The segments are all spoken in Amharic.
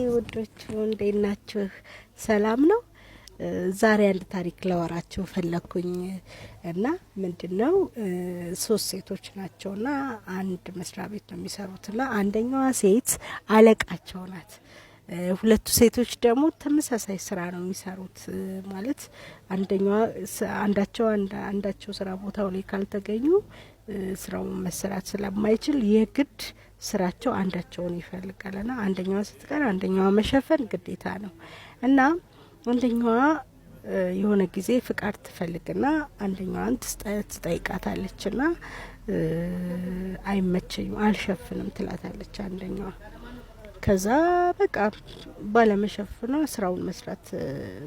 ውዶቹ እንዴት ናችሁ? ሰላም ነው? ዛሬ አንድ ታሪክ ላወራችሁ ፈለኩኝ እና ምንድነው ሶስት ሴቶች ናቸውና አንድ መስሪያ ቤት ነው የሚሰሩትና አንደኛዋ ሴት አለቃቸው ናት። ሁለቱ ሴቶች ደግሞ ተመሳሳይ ስራ ነው የሚሰሩት። ማለት አንዳቸው ስራ ቦታው ላይ ካልተገኙ ስራው መሰራት ስለማይችል የግድ ስራቸው አንዳቸውን ይፈልጋልና አንደኛዋ ስትቀር አንደኛዋ መሸፈን ግዴታ ነው እና አንደኛዋ የሆነ ጊዜ ፍቃድ ትፈልግና አንደኛዋን ትጠይቃታለችና አይመቸኝም አልሸፍንም ትላታለች አንደኛዋ። ከዛ በቃ ባለመሸፈኗ ስራውን መስራት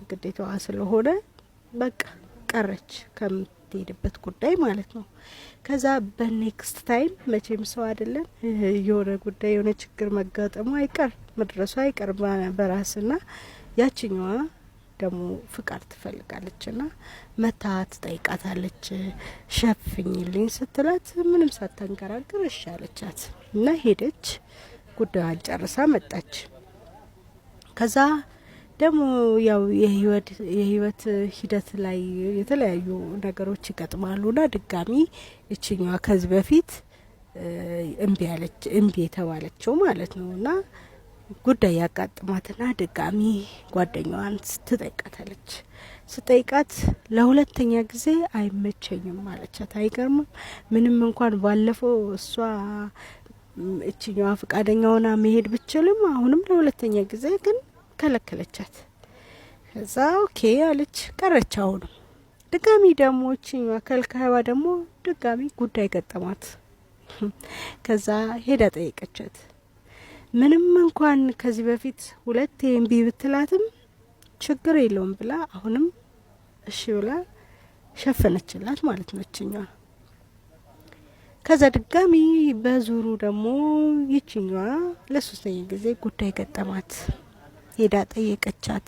ግዴታዋ ስለሆነ በቃ ቀረች ከምትሄድበት ጉዳይ ማለት ነው። ከዛ በኔክስት ታይም መቼም ሰው አይደለም የሆነ ጉዳይ የሆነ ችግር መጋጠሙ አይቀር መድረሱ አይቀር በራስና ያቺኛዋ ደግሞ ፍቃድ ትፈልጋለችና መታ ትጠይቃታለች። ሸፍኝልኝ ስትላት ምንም ሳታንገራግር እሺ አለቻት እና ሄደች። ጉዳዩን ጨርሳ መጣች። ከዛ ደግሞ ያው የህይወት ሂደት ላይ የተለያዩ ነገሮች ይገጥማሉና ድጋሚ እቺኛዋ ከዚህ በፊት እምቢ የተባለችው ማለት ነውና ጉዳይ ያጋጥማትና ድጋሚ ጓደኛዋን ትጠይቃታለች። ስጠይቃት ለሁለተኛ ጊዜ አይመቸኝም ማለቻት። አይገርምም? ምንም እንኳን ባለፈው እሷ እቺኛዋ ፍቃደኛ ሆና መሄድ ብችልም አሁንም ለሁለተኛ ጊዜ ግን ከለከለቻት። ከዛ ኦኬ አለች ቀረች። አሁንም ድጋሚ ደግሞ እቺኛዋ ከልካይዋ ደግሞ ድጋሚ ጉዳይ ገጠማት። ከዛ ሄዳ ጠየቀቻት። ምንም እንኳን ከዚህ በፊት ሁለቴ እምቢ ብትላትም ችግር የለውም ብላ አሁንም እሺ ብላ ሸፈነችላት ማለት ነው እቺኛዋ። ከዛ ድጋሚ በዙሩ ደግሞ ይቺኛዋ ለሶስተኛ ጊዜ ጉዳይ ገጠማት። ሄዳ ጠየቀቻት።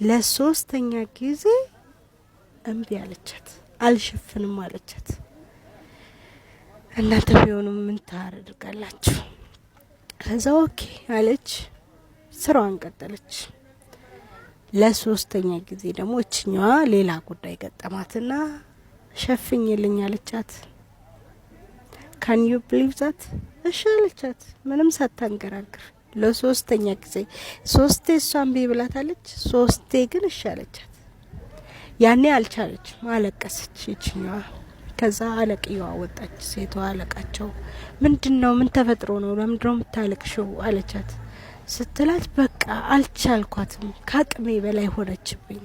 ለሶስተኛ ጊዜ እምቢ አለቻት። አልሸፍንም አለቻት። እናንተ ቢሆኑ ምን ታደርጋላችሁ? ከዛ ኦኬ አለች። ስራዋን ቀጠለች። ለሶስተኛ ጊዜ ደግሞ እቺኛዋ ሌላ ጉዳይ ገጠማትና ሸፍኝልኝ አለቻት። ካን ዩ ብሊቭ ዛት? እሺ አለቻት ምንም ሳታንገራግር ለሶስተኛ ጊዜ። ሶስቴ እሷን ብላታለች፣ ሶስቴ ግን እሺ አለቻት። ያኔ አልቻለች፣ አለቀሰች ይችኛዋ። ከዛ አለቅየዋ ወጣች፣ ሴቷ አለቃቸው። ምንድነው? ምን ተፈጥሮ ነው? ለምንድነው የምታለቅሽው? አለቻት። ስትላት በቃ አልቻልኳትም፣ ከአቅሜ በላይ ሆነችብኝ።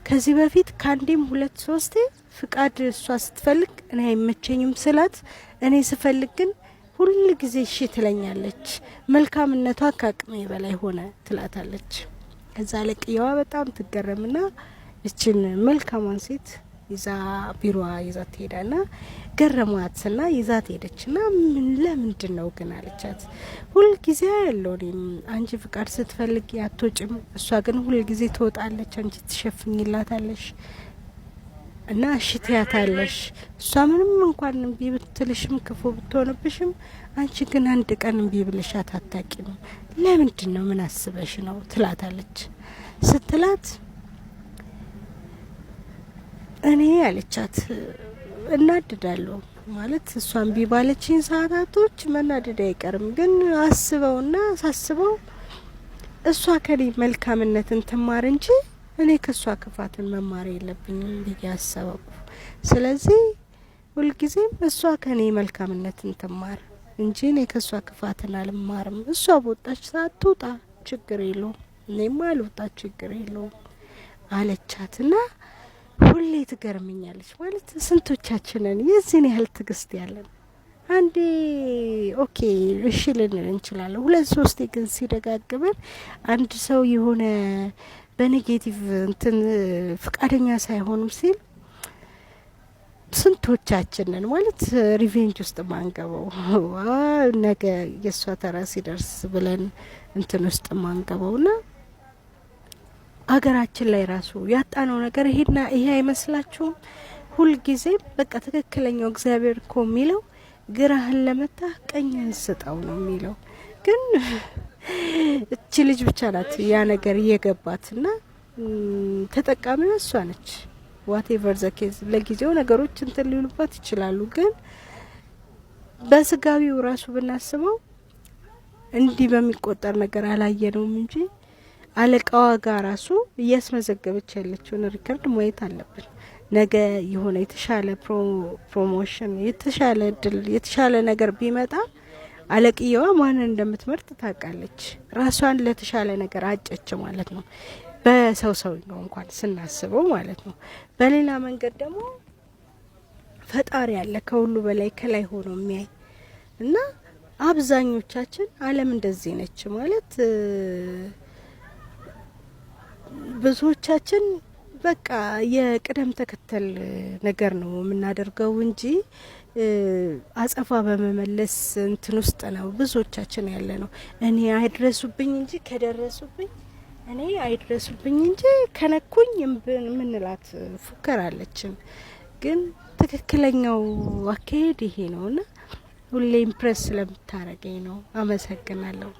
ከዚህ በፊት ካንዴም ሁለት ሶስቴ ፍቃድ እሷ ስትፈልግ እኔ አይመቸኝም ስላት፣ እኔ ስፈልግ ግን ሁሉ ጊዜ እሺ ትለኛለች። መልካምነቷ ከአቅሜ በላይ ሆነ ትላታለች። ከዛ አለቅየዋ በጣም ትገረምና እችን መልካሟን ሴት ይዛ ቢሮዋ ይዛ ትሄዳና ገረማትና ይዛ ትሄደችና ለምንድነው ግን አለቻት። ሁሉ ጊዜ ያለው አንቺ ፍቃድ ስትፈልግ ያትወጭም፣ እሷ ግን ሁሉ ጊዜ ትወጣለች፣ አንቺ ትሸፍኝላታለሽ እና እሺ ትያታለሽ። እሷ ምንም እንኳን እምቢ ብትልሽም ክፉ ብትሆንብሽም አንቺ ግን አንድ ቀን እምቢ ብለሻት አታቂም። ለምንድነው? ምን አስበሽ ነው ትላታለች። ስትላት እኔ አለቻት እናድዳለሁ ማለት እሷን ቢባለችኝ ሰዓታቶች መናደድ አይቀርም፣ ግን አስበውና ሳስበው እሷ ከኔ መልካምነትን ትማር እንጂ እኔ ከሷ ክፋትን መማር የለብኝም ብዬ አሰበው። ስለዚህ ሁልጊዜም እሷ ከኔ መልካምነትን ትማር እንጂ እኔ ከሷ ክፋትን አልማርም። እሷ በወጣች ሰዓት ትውጣ ችግር የለውም፣ እኔማ አልወጣ ችግር የለውም አለቻትና ሁሌ ትገርመኛለች። ማለት ስንቶቻችንን የዚህን ያህል ትግስት ያለን? አንዴ ኦኬ እሺ ልንል እንችላለን፣ ሁለት ሶስቴ ግን ሲደጋግመን አንድ ሰው የሆነ በኔጌቲቭ እንትን ፍቃደኛ ሳይሆኑም ሲል ስንቶቻችንን ማለት ሪቬንጅ ውስጥ ማንገበው ነገ የሷ ተራ ሲደርስ ብለን እንትን ውስጥ ማንገበውና አገራችን ላይ ራሱ ያጣነው ነገር ይሄ አይመስላችሁም? ሁሉ ጊዜ በቃ ትክክለኛው እግዚአብሔር እኮ የሚለው ግራህን ለመታ ቀኝህን ስጠው ነው የሚለው። ግን እቺ ልጅ ብቻ ናት ያ ነገር እየገባትና ተጠቃሚዋ እሷ ነች። ዋቴቨር ዘ ኬዝ ለጊዜው ነገሮች እንትን ሊሉባት ይችላሉ፣ ግን በስጋዊው ራሱ ብናስበው እንዲህ በሚቆጠር ነገር አላየነውም እንጂ አለቃዋ ጋር ራሱ እያስመዘገበች ያለችውን ሪከርድ ማየት አለብን። ነገ የሆነ የተሻለ ፕሮሞሽን፣ የተሻለ እድል፣ የተሻለ ነገር ቢመጣ አለቅየዋ ማንን እንደምትመርጥ ታውቃለች። ራሷን ለተሻለ ነገር አጨች ማለት ነው። በሰው ነው እንኳን ስናስበው ማለት ነው። በሌላ መንገድ ደግሞ ፈጣሪ ያለ ከሁሉ በላይ ከላይ ሆኖ የሚያይ እና አብዛኞቻችን ዓለም እንደዚህ ነች ማለት ብዙዎቻችን በቃ የቅደም ተከተል ነገር ነው የምናደርገው እንጂ አጸፋ በመመለስ እንትን ውስጥ ነው ብዙዎቻችን ያለ ነው። እኔ አይድረሱብኝ እንጂ ከደረሱብኝ እኔ አይድረሱብኝ እንጂ ከነኩኝ ምንላት ፉከራለችን። ግን ትክክለኛው አካሄድ ይሄ ነውና ሁሌ ኢምፕሬስ ስለምታረገኝ ነው። አመሰግናለሁ።